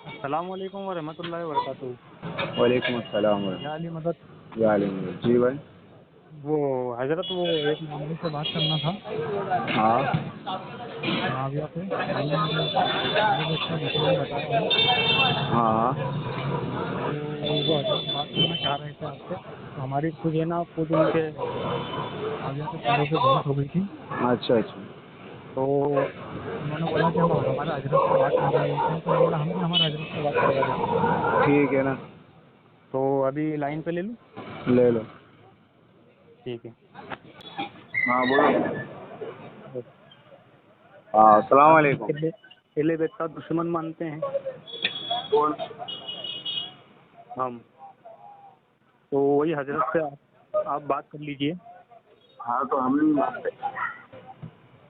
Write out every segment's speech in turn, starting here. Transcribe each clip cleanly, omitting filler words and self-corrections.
अस्सलाम वालेकुम वरहमतुल्लाहि वबरकातुहू। वालेकुम अस्सलाम या अली मदद। वरहमतुल्लाहि जी भाई। वो हजरत, वो एक मामले से बात करना था। हाँ मुआविया पे कल मेरे एक अच्छा मसलन बताया है। हाँ तो वो हजरत बात करना चाह रहे थे आपसे। तो हमारी खुद है ना, खुद उनके मुआविया के बड़ों से बहस हो गई थी। अच्छा अच्छा। तो उन्होंने बोला कि हम हमारे हजरत से बात करवा लेते हैं, तो मैं बोला हम भी हमारे हजरत से बात करवा देते हैं। ठीक है ना। तो अभी लाइन पे ले लूँ? ले लो। ठीक है। हाँ बोलो। हाँ अस्सलाम आप वालेकुम। पहले बेद का दुश्मन मानते हैं कौन? हम। तो वही हजरत से आप बात कर लीजिए। हाँ तो हम नहीं मानते।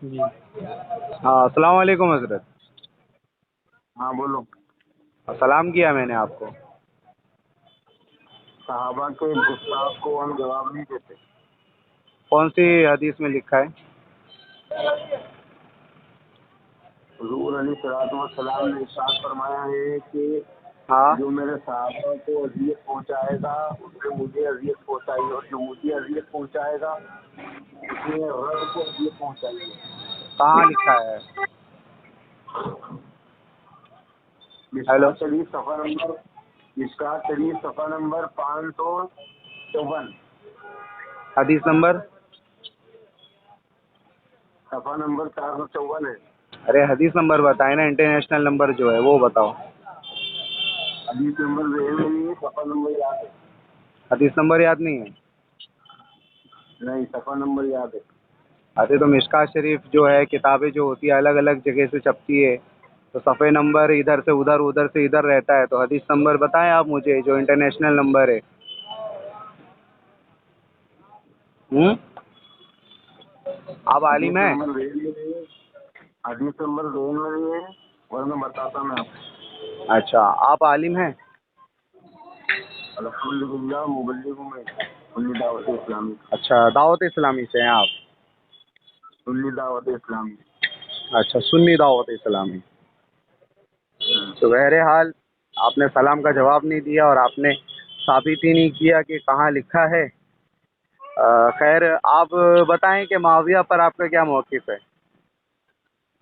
जी। हाँ अस्सलाम वालेकुम हजरत। हाँ बोलो। सलाम किया मैंने आपको। सहाबा के गुस्ताख को हम जवाब नहीं देते। कौन सी हदीस में लिखा है? हुजूर अलैहिस्सलाम ने इरशाद फरमाया है कि हाँ जो मेरे सहाबा को अजियत पहुंचाएगा उसने मुझे अजियत पहुंचाई, और जो मुझे अजियत पहुंचाएगा उसने रब को अजियत पहुंचाई है। कहाँ लिखा है? हेलो। मिशकात शरीफ सफा नंबर 554। हदीस नंबर? सफा नंबर 454 है। अरे हदीस नंबर बताए ना, इंटरनेशनल नंबर जो है वो बताओ। हदीस नंबर ज़हन में नहीं है, सफा नंबर याद है। हदीस नंबर याद नहीं है? नहीं, सफा नंबर याद है। अरे तो मिशकात शरीफ जो है, किताबें जो होती है अलग अलग जगह से छपती है, तो सफ़े नंबर इधर से उधर उधर से इधर रहता है। तो हदीस नंबर बताएं आप मुझे, जो इंटरनेशनल नंबर है। आप हदीस आलिम हैं? नंबर ज़हन में नहीं है। हदीस नंबर ज़हन में नहीं है, वरना बताता मैं आपको। अच्छा, आप आलिम हैं? अल्हम्दुलिल्लाह मुबल्लिग हूँ मैं, सुन्नी दावत इस्लामी। अच्छा, दावत इस्लामी से हैं आप? सुन्नी दावत इस्लामी। अच्छा, सुन्नी दावत इस्लामी। तो बहरहाल आपने सलाम का जवाब नहीं दिया और आपने साबित ही नहीं किया कि कहाँ लिखा है। खैर आप बताएं कि मुआविया पर आपका क्या मौक़िफ़ है?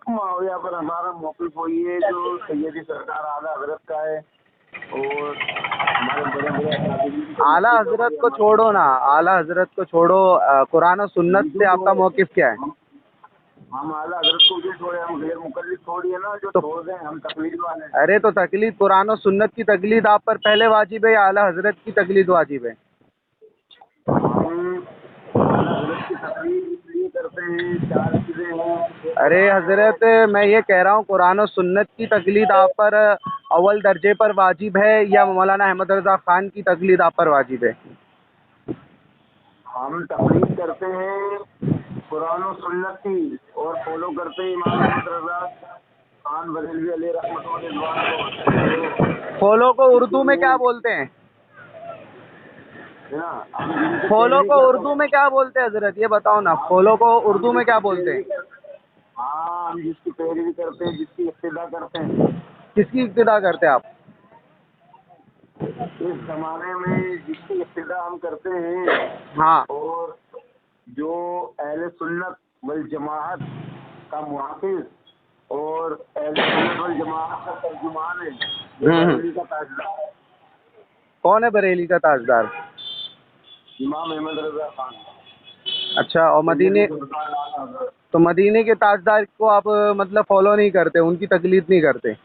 मुआविया पर हमारा मौक़िफ़ वही है जो सैयदी सरकार आला हज़रत का है, और हमारे बड़े बड़े अकादमी के आला नज़दीक हजरत वही को हमारा छोड़ो ना, मौक़िफ़ है। आला हजरत को छोड़ो, कुरान और सुन्नत से आपका मौक़िफ़ क्या है? हम आला हज़रत को क्यों छोड़े? हम गैर मुक़ल्लिद थोड़ी है ना जो तो छोड़ दें, हम तक़लीद वाले हैं। अरे तो तकलीद, कुरान और सुन्नत की तकलीद आप पर पहले वाजिब है या आला हजरत की तकलीद वाजिब है? हम आला हज़रत की तक़लीद इसलिए करते हैं, 4 चीज़ें हैं। एक अरे कुरान है। हजरत, मैं ये कह रहा हूँ कुरान और सुन्नत की तकलीद आप पर अव्वल दर्जे पर वाजिब है या मौलाना अहमद रज़ा ख़ान की तकलीद आप पर वाजिब है? हम तक़लीद करते हैं कुरान और सुन्नत की, और फॉलो करते हैं इमाम अहमद रज़ा खान बरेलवी अलैहि रहमत व रिज़वान को, जो फॉलो को उर्दू में क्या जिनकी बोलते हैं? है ना, हम जिनकी फॉलो पैरवी को करते उर्दू हैं। में क्या बोलते हैं हजरत, ये बताओ ना, फॉलो को हम उर्दू में क्या जिसकी बोलते पैरवी हैं? करते हैं, हाँ, हम जिसकी पैरवी करते हैं, जिसकी इक्तिदा करते हैं। किसकी इब्तिदा करते हैं आप? इस ज़माने में जिसकी इक्तिदा हम करते हैं, हाँ। और जो अहले सुन्नत वल जमाअत का मुहाफिज और अहले सुन्नत वल जमाअत का तर्जुमान है, वो हम्म। बरेली का ताजदार कौन है बरेली का ताजदार? इमाम अहमद रज़ा खान। अच्छा, और सैयद मदीने, सुल्तान आला हज़रत। तो मदीने के ताजदार को आप मतलब फॉलो नहीं करते, उनकी तकलीद नहीं करते?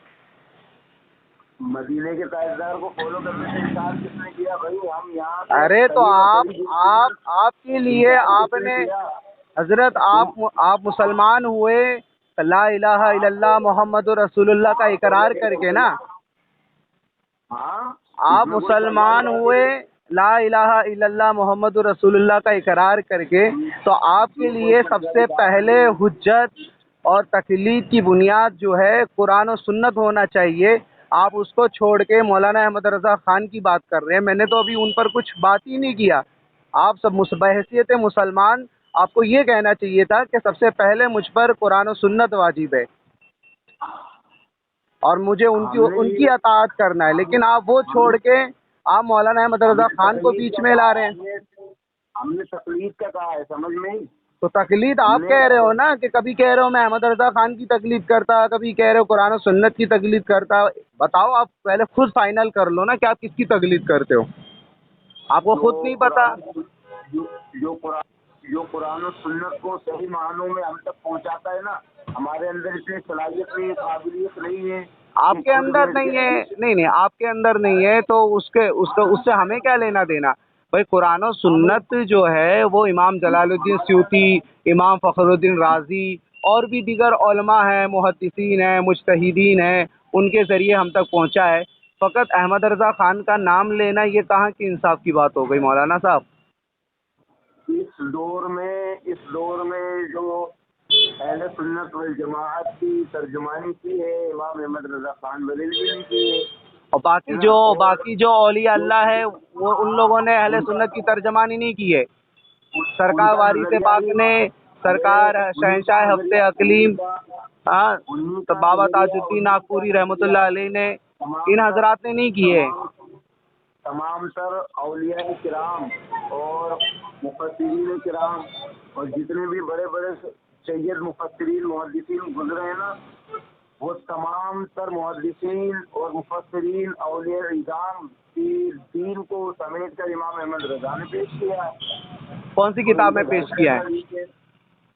मदीने के ताजदार को फॉलो करने से इनकार किसने किया भाई? हम यहाँ से अरे तो सही व आप सही जो आप सुन्नत, आपके लिए इनकार किसने आपने, किया? हजरत तुम आप मुसलमान हुए ला इलाहा इल्लल्लाह मोहम्मदुर रसूलुल्लाह का इकरार करके ना। हाँ, आप इसमें कोई शर्मा की मुसलमान बात हुए है? ला इलाहा इल्लल्लाह मोहम्मदुर रसूलुल्लाह का इकरार करके, तो आपके इसमें कोई लिए शर्मा की सबसे बात पहले नहीं है। हुज्जत और तकलीद की बुनियाद जो है कुरान और सुन्नत होना चाहिए। आप उसको छोड़ के मौलाना अहमद रज़ा ख़ान की बात कर रहे हैं। मैंने तो अभी उन पर कुछ बात ही नहीं किया। आप सब बहैसियत मुसलमान आपको ये कहना चाहिए था कि सबसे पहले मुझ पर कुरान और सुन्नत वाजिब है, और मुझे उनकी अताअत करना है, लेकिन आप वो छोड़ के आप मौलाना अहमद रजा खान को बीच में ला रहे हैं। हमने तकलीफ का कहा है, समझ में ही। तो तकलीद आप कह रहे हो ना, कि कभी कह रहे हो मैं अहमद रजा खान की तकलीद करता, कभी कह रहे हो कुरान और सुन्नत की तकलीद करता। बताओ, आप पहले खुद फाइनल कर लो ना कि आप किसकी तकलीद करते हो, आपको खुद नहीं पता। जो कुरान और सुन्नत को सही मानों में हम तक पहुंचाता है ना, हमारे अंदर इतनी सलाहियत नहीं है, काबिलियत नहीं है। आपके अंदर नहीं है, नहीं आपके अंदर नहीं है, तो उससे हमें क्या लेना देना भाई। कुरान और सुन्नत जो है वो इमाम जलालुद्दीन स्यूती, इमाम फखरुद्दीन राजी और भी दीगर उलमा हैं, मुहद्दिसीन हैं, मुज्तहिदीन हैं, उनके ज़रिए हम तक पहुंचा है। फ़कत अहमद रज़ा खान का नाम लेना ये कहाँ की इंसाफ की बात हो गई मौलाना साहब। इस दौर में जो अहले सुन्नत वल जमाअत की तर्जुमानी की है इमाम अहमद रजा खान बरेलवी ने की है। और बाकी जो औलिया अल्लाह है वो उन लोगों ने अहले सुन्नत की तर्जमानी नहीं की है। सरकार वारिस पाक ने, सरकार शहंशाह हफ्ते अकलीम, हाँ, तो बाबा ताजुद्दीन नागपुरी रहमतुल्लाह अलैह ने, इन हजरात ने नहीं किए। तमाम तर औलिया किराम और मुफस्सिरीन किराम और जितने भी बड़े बड़े सैयद मुफस्सिरीन मुहद्दिसीन गुजरे हैं ना, वो तमाम तर मुहद्दिसीन और मुफस्सिरीन औलिया इज़ाम की दीन को समेट कर इमाम अहमद रजा ने पेश किया है। कौन सी किताब में पेश किया है?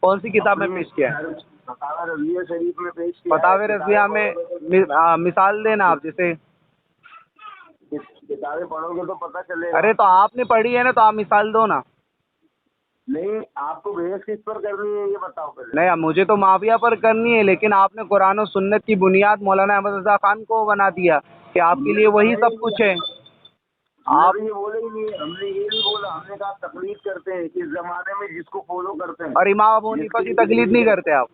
कौन सी किताब में पेश किया है? फतावा रज़िया शरीफ में पेश किया। फतावा रज़िया में मिसाल देना आप, जैसे किताबें पढ़ोगे तो पता चलेगा। अरे तो आपने पढ़ी है ना, तो आप मिसाल दो ना। नहीं, आपको बहस किस पर करनी है ये बताओ पहले। नहीं, मुझे तो माविया पर करनी है, लेकिन आपने कुरान और सुन्नत की बुनियाद मौलाना अहमद रजा खान को बना दिया कि आपके लिए वही सब कुछ है। आप ये बोले ही नहीं, हमने ये नहीं बोला, हमने कहा तकलीद करते हैं इस जमाने में जिसको फॉलो करते हैं। और इमाम अबू हनीफा की तकलीद नहीं करते आप?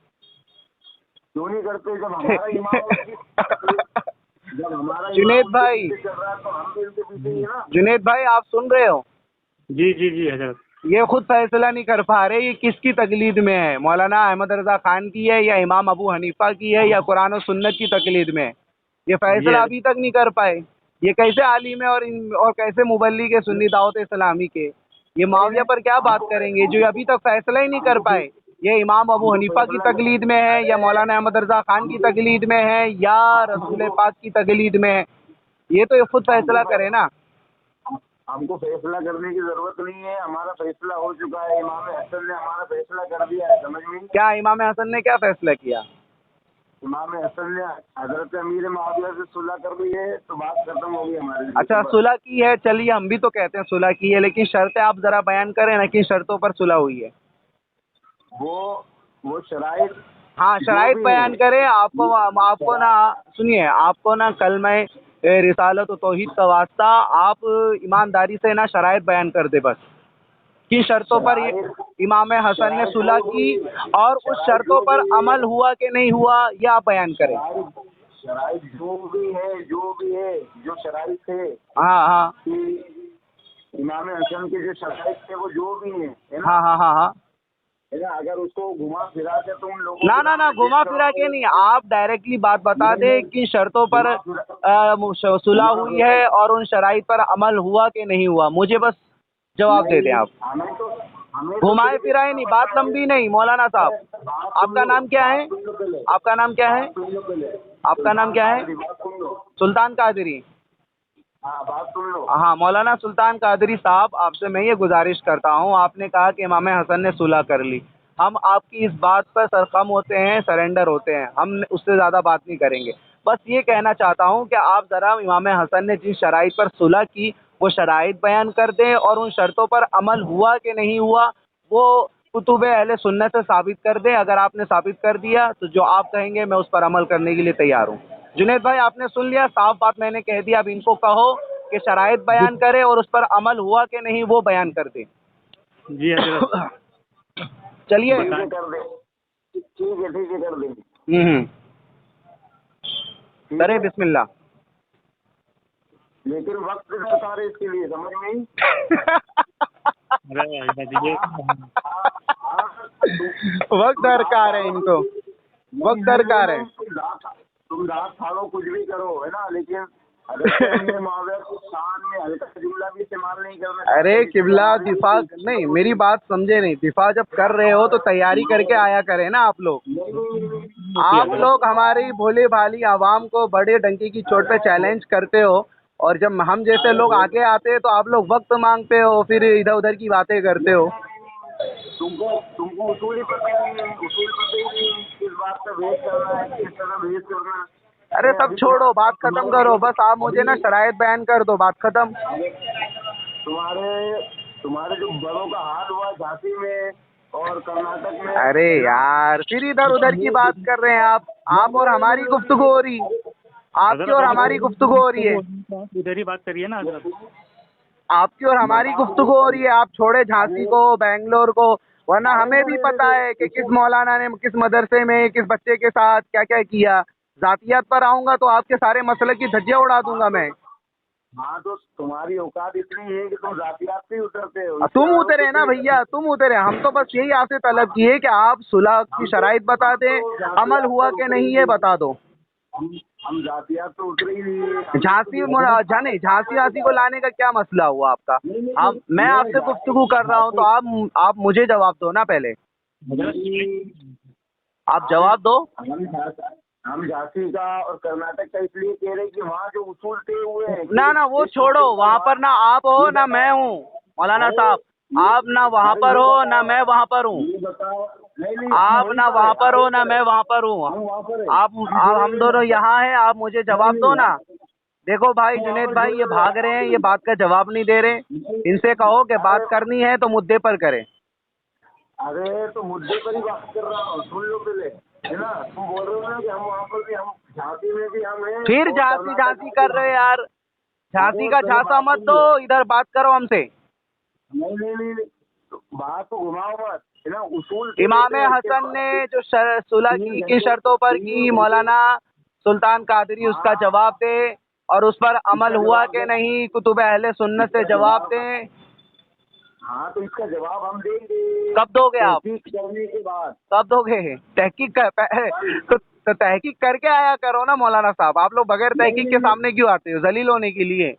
क्यों नहीं करते? जब हमारा इमाम जब हमारा जुनेद भाई, चल रहा है तो हम भी उनके पीछे ही है ना। जुनेद भाई आप सुन रहे हो? जी जी जी हजरत। ये खुद फैसला नहीं कर पा रहे ये किसकी तकलीद में है, मौलाना अहमद रजा खान की है या इमाम अबू हनीफा की है या कुरान और सुन्नत की तकलीद में है। ये फैसला अभी तक नहीं कर पाए। ये कैसे आलिम है और कैसे मुबल्लिग है सुन्नी दावत इस्लामी के, ये माविया पर क्या बात करेंगे जो अभी तक फैसला ही नहीं कर पाए। ये इमाम अबू हनीफा की तकलीद में है या मौलाना अहमद रजा खान की तकलीद में है या रसूल पाक की तकलीद में है, ये तो ये खुद फैसला करे ना। हमको फैसला करने की जरूरत नहीं है, हमारा फैसला हो चुका है। इमाम हसन ने हमारा फैसला कर दिया है, समझ में? क्या इमाम हसन ने क्या फैसला किया? इमाम हसन ने हजरत अमीर मुआविया से सुलह कर दी है, तो बात खत्म हो गई हमारी। अच्छा, सुलह की है, चलिए हम भी तो कहते हैं सुलह की है, लेकिन शर्तें आप जरा बयान करें ना, किन शर्तों पर सुलह हुई है? वो शराइत, हाँ, शराइत बयान करें। आपको ना, सुनिए, आपको ना कल मैं रिसालत और तौहीद का वास्ता, आप ईमानदारी से ना शराइत बयान कर दे बस, किन शर्तों पर इमाम हसन ने सुलह की और उस शर्तों पर अमल हुआ कि नहीं हुआ, यह आप बयान करें। शराइत जो भी है जो शराइत है, हाँ, इमाम हसन के जो शराइत थे वो जो भी है ना। हाँ, है ना। अगर उसको घुमा फिरा के तुम लोगों ना घुमा फिरा के नहीं, आप डायरेक्टली बात बता दे कि शर्तों पर सुलह हुई है और उन शराइत पर अमल हुआ कि नहीं हुआ, मुझे बस जवाब दे दें आप। घुमाए फिराए नहीं, बात लंबी नहीं। मौलाना साहब, आपका नाम क्या है? आपका नाम क्या है? आपका नाम क्या है? सुल्तान कादरी। बात सुन लो। हाँ, मौलाना सुल्तान कादरी साहब, आपसे मैं ये गुजारिश करता हूँ, आपने कहा कि इमाम हसन ने सुलह कर ली, हम आपकी इस बात पर सरखम होते हैं, सरेंडर होते हैं, हम उससे ज़्यादा बात नहीं करेंगे। बस ये कहना चाहता हूँ कि आप ज़रा इमाम हसन ने जिस शराइत पर सुलह की वो शराइत बयान कर दें और उन शर्तों पर अमल हुआ कि नहीं हुआ वो कुतुब अहले सुन्नत से साबित कर दें। अगर आपने साबित कर दिया तो जो आप कहेंगे मैं उस पर अमल करने के लिए तैयार हूँ। जुनेद भाई, आपने सुन लिया, साफ बात मैंने कह दी। अब इनको कहो कि शराइत बयान करे और उस पर अमल हुआ कि नहीं वो बयान कर दे। जी हजरत। चलिए, ठीक है कर देंगे। करे बिस्मिल्लाह। लेकिन वक्त दरकार है इसके लिए, समझ में ही। वक्त दरकार है इनको, वक्त दरकार है। तुम दांत फाड़ो कुछ भी करो, है ना, लेकिन अगर तुम अपने माँ-बाप की शान में हल्का जुमला भी इस्तेमाल नहीं करना चाहते, अरे जिससे किबला हमारी दिफा इज्जत नहीं, होती मेरी है। बात समझे नहीं। दिफा जब कर रहे हो तो तैयारी करके आया करें ना आप लोग। होती है आप हजरत। लोग हमारी भोली भाली आवाम को बड़े डंकी की चोट पे चैलेंज करते हो, और जब हम जैसे लोग आगे आते हैं तो आप लोग वक्त मांगते हो, फिर इधर उधर की बातें करते हो। तुमको तुमको उसूल ही पता नहीं है, उसूल पता ही नहीं है किस बात का भेद करना है, किस तरह भेद करना अरे है। सब अभी छोड़ो, बात खत्म करो, बस आप मुझे ना अभी शराइत बयान कर दो, बात खत्म। तुम्हारे तुम्हारे जो बड़ों का हाल हुआ झांसी में और कर्नाटक में, अरे है ना, यार फिर इधर उधर की बात कर रहे हैं आप और हमारी गुफ्तगू हो रही, आपकी हजरत और अभी हमारी गुफ्तगू हो रही है। तो आप इधर ही बात करिए ना हजरत। आपकी और हमारी बताओ गुफ्तगू हो रही है। आप छोड़े झांसी को, बेंगलोर को, वरना अरे हमें भी पता है कि किस मौलाना ने किस मदरसे में किस बच्चे के साथ क्या क्या किया। जातियात पर आऊंगा तो आपके सारे मसले की धज्जियां उड़ा दूंगा मैं। हाँ, तो तुम्हारी औकात इतनी है कि तुम जातियात से ही उतरते हो, इसके तुम अलावा उतरे कुछ ना नहीं भैया, करते। तुम उतरे। हम तो बस यही आपसे तलब की है कि आप सुलह की शराइत बता हम दें, तो अमल जातियात हुआ से कि उतरे नहीं ही ये नहीं। बता दो। हम जातियात तो उतरे ही नहीं है, हमने तो झांसी देखा जाने झांसी झांसी को लाने का क्या मसला हुआ आपका? नहीं नहीं हम नहीं, मैं मैं आपसे गुफ्तगू कर रहा हूँ तो आप मुझे जवाब दो ना पहले। आप हम जवाब दो। हम झांसी का और कर्नाटक का इसलिए कह रहे हैं कि वहाँ जो उसूल तय हुए हैं ना कि ना वो इस छोड़ो, टॉपिक का वहाँ वहाँ पर ना आप हो ये ना मैं बताओ। हूँ मौलाना अरे साहब। आप ना वहाँ अरे पर ये हो ना बताओ, मैं वहाँ पर हूँ। ये बताओ। नहीं नहीं, हम आप वहीं ना पर है, वहाँ हम पर हो वहीं ना पर है, मैं वहाँ पर हूँ। हम वहाँ पर है, हम आप जुड़े हम हुए दोनों नहीं। यहाँ हैं, आप मुझे नहीं जवाब दो नहीं, ना। देखो भाई हम वहाँ जुनेद पर भाई, जुड़े ये हुए भाग रहे हैं, ये हैं। बात का जवाब नहीं दे रहे। इनसे कहो कि बात अरे करनी है तो मुद्दे पर करें। अरे, तो मुद्दे पर ही बात कर रहा हूँ, सुन लो पहले, है ना। तुम बोल रहे हो ना कि हम वहाँ पर भी, हम झांसी में भी हम हैं फिर और झांसी कर्नाटक झांसी में भी कर हम रहे हैं। यार। झांसी अरे का पहले झांसा बात मत दो, सुनिए। इधर बात करो हमसे। नहीं नहीं नहीं नहीं, तो बात तो घुमाओ मत, है ना। उसूल तय इमाम होते हैं हसन ने जो सुलह की किन शर्तों पर की, तीन घंटे। मौलाना सुल्तान कादरी उसका हाँ, जवाब दे, और उस पर अमल इसका हुआ जवाब कि दे, नहीं कुतुब अहले सुन्नत से इसका जवाब जवाब। दें। हाँ, तो इसका जवाब हम देंगे कब दोगे आप? तहकीक करने के बाद। कब दोगे? तहकीक कर कल। तो तहकीक करके आया करो ना मौलाना साहब। आप लोग बगैर नहीं तहकीक के नहीं, सामने क्यों आते हो? जलील होने के लिए।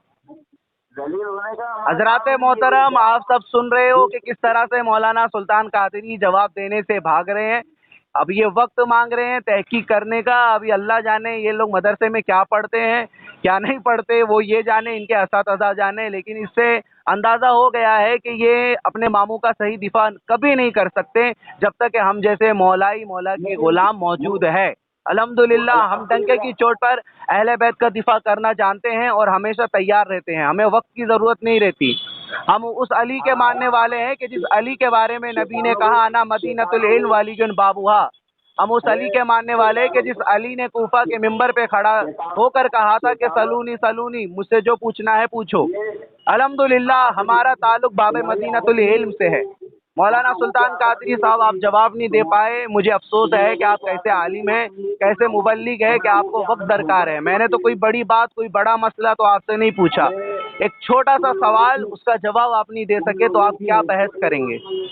दलील होने का हमारा हजरात काम ही नहीं है। मोहतरम, आप सब सुन रहे हो कि किस तरह से मौलाना सुल्तान कादरी जवाब देने से भाग रहे हैं। अब ये वक्त मांग रहे हैं तहकीक करने का। अभी अल्लाह जाने ये लोग मदरसे में क्या पढ़ते हैं क्या नहीं पढ़ते, वो ये जाने, इनके असातिज़ा जाने। लेकिन इससे अंदाज़ा हो गया है कि ये अपने मामू का सही दिफा कभी नहीं कर सकते जब तक कि हम जैसे मौला की लेकिन गुलाम वो मौजूद है। अल्हम्दुलिल्लाह हम डंके की अल्हम्दुलिल्लाह। चोट पर अहले बैत का दिफा करना जानते हैं और हमेशा तैयार रहते हैं। हमें वक्त की ज़रूरत नहीं रहती। हम उस अली के मानने वाले हैं कि जिस अली के बारे में नबी ने शैतानों कहा, को अना मदीनतुल इल्म शैतानों वालियुन बाबुहा। हम उस अली के मानने वाले हैं कि जिस अली ने कूफा के मिंबर पे खड़ा होकर कहा था कि शैतानों सलूनी सलूनी, मुझसे जो पूछना है पूछो। ये अल्हम्दुलिल्लाह आज हमारा ताल्लुक बाब तुम्हारी मदीनतुल आदत नहीं इल्म से है। होती, तुम मौलाना लोगों की सुल्तान आदत कादरी नहीं साहब, आप होती, जवाब नहीं दे पाए, मुझे अफसोस तुम है कि लोगों आप की कैसे आदत नहीं आलिम हैं, होती, कैसे मुबल्लिग है तुम कि लोगों आपको की वक्त आदत दरकार है। भूखने की मैंने तो होती कोई है। बड़ी बात, कोई बड़ा मसला तो आपसे नहीं पूछा। अरे एक छोटा सा तुम लोगों सवाल, की उसका जवाब आप नहीं दे तुम सके तो लोगों आप की क्या बहस हैसियत नहीं करेंगे? होती,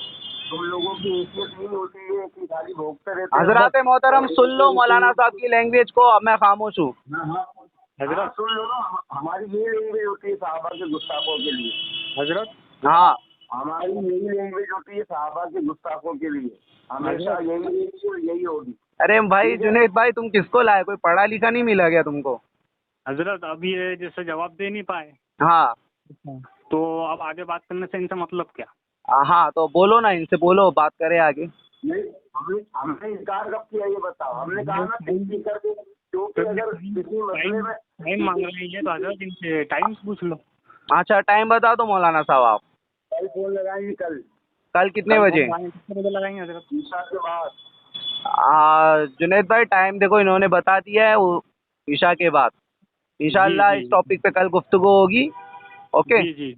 तुम लोगों की हैसियत नहीं होती है कि खाली भोगते रहते हो। हजरात मोहतरम सुन लो मौलाना साहब की लैंग्वेज को, अब मैं खामोश हूँ। हाँ हाँ, हजरत सुन लो ना, हमारी ये लैंग्वेज होती है साहबा के गुस्ताखों के लिए। हजरत हाँ हमारी यही लैंग्वेज होती है साहबा के गुस्ताखों के लिए, हमेशा हजरत यही रहेगी और यही होगी। अरे भाई ठीक है। जुनेद भाई, तुम किसको लाए? कोई पढ़ा लिखा नहीं मिला क्या तुमको? हजरत अब ये जैसे जवाब दे नहीं पाए, हाँ तो अब आगे बात करने से इनका मतलब क्या? हाँ, तो बोलो ना, इनसे बोलो, बात करें आगे। नहीं, हमने हमने इनकार कब किया ये बताओ। हमने कहा ना तहकीक करके, क्योंकि अगर किसी मसले में टाइम मांग रहे हैं तो हजरत इनसे टाइम पूछ लो। अच्छा टाइम बता दो मौलाना साहब आप। कल फोन लगाएंगे, कल कल कितने कल फोन बजे? लगाएंगे, कितने बजे लगाएंगे हजरत? ईशा के बाद। जुनेद भाई टाइम देखो इन्होंने बता दिया है, ईशा के बाद। जी इंशाल्लाह जी इस टॉपिक पे कल गुफ्तगू होगी। ओके जी जी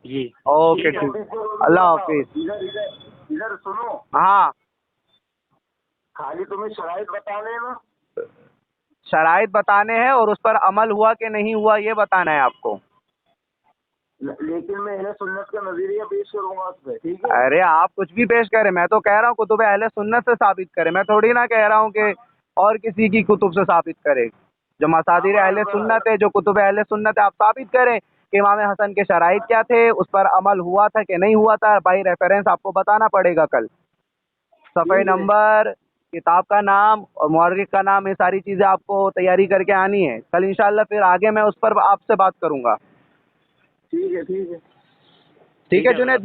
जी ओके ठीक है। ठीक। टॉपिक को भी अल्लाह बताओ। हाफिज। इधर इधर इधर सुनो, हाँ, खाली तुम्हें शराइत बताने हैं ना। शराइत बताने हैं और उस पर अमल हुआ कि नहीं हुआ ये बताना है आपको। लेकिन मैं अहले सुन्नत का नजरिया पेश करूंगा उस पर, ठीक है। अरे आप कुछ भी पेश करें, मैं तो कह रहा हूँ कुतुब अहले सुन्नत से साबित करें। मैं थोड़ी ना कह रहा हूँ कि और किसी की कुतुब से साबित करें। जो मसादिर अहले सुन्नत है, जो कुतुब अहले सुन्नत है, आप साबित करें कि इमाम हसन के शराइत क्या थे, उस पर अमल हुआ था कि नहीं हुआ था। भाई रेफरेंस आपको बताना पड़ेगा कल, सफ़े नंबर, किताब का नाम और मौर्रिख का नाम, ये सारी चीज़ें आपको तैयारी करके आनी है। कल इंशाल्लाह फिर आगे मैं उस पर आपसे बात करूँगा। ठीक है, ठीक है। ठीक है जुनैद।